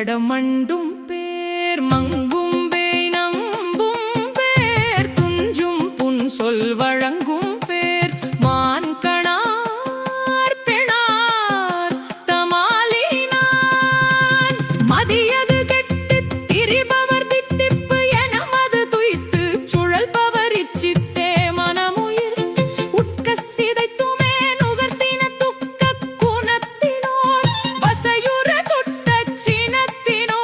கடமண்டும் பேர் மங்கும் பேய் நம்பும் பேர் துஞ்சும் புன் சொல் வழங்கும் பேர் மான் கணார் பெணார் தமாலினான் மதியது கெட்டு திரிபவர் தித்திப்பு என மது துய்த்து சுழல்பவர் இச்சித்தே மனமுயிர் உட்க சிதைத்துமே நுகர்த்தின துக்க குணத்தினோர் வசையுற துட்ட சினத்தினோர்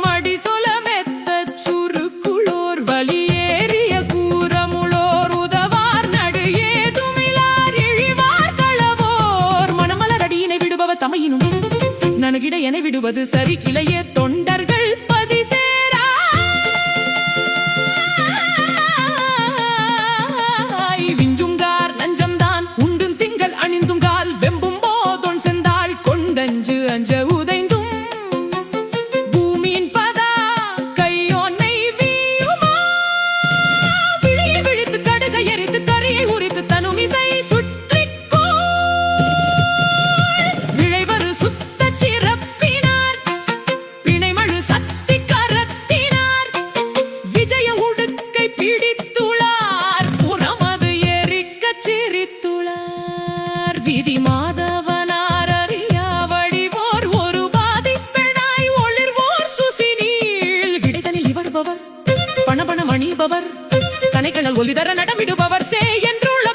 மடி சொல மெத்த சுருக்குளோர் வலியேறிய கூறமுளோர் உதவார் நடு ஏதுமிலார் இழிவார் களவோர் மணமலரடியினை விடுபவர் தமையினும் நனகிட என விடுவது சரி இளைய தொண்டர்கள் பதிசேரா விஞ்சுங்கார் நஞ்சம்தான் உண்டும் திங்கள் அணிந்துங்கால் வெம்பும் போதொன் செந்தாள் கொண்டஞ்சு அஞ்ச உதைந்தும் பூமியின் பதா கையோன்னை வீயுமா விழியை விழித்து கடுகை எரித்து கரியை உரித்து தனுமிசை சுற்றிக்கோ விழைவரு சுத்த சிறப்பினார் பிணைமழு சக்தி கரத்தினார் விஜய உடுக்கை பிடித்துளார் புறமது எரிக்க சிரித்துளார் விதி மாதவனார் அறியா வடிவோர் ஒரு பாதிப்பெணாய் ஒளிர்வோர் சுசினீள் விடைதனில் இவடுபவர் பணபணம் அணிபவர் கனைகளல் ஒலிதர நடமிடுபவர் சே என்றுள்ள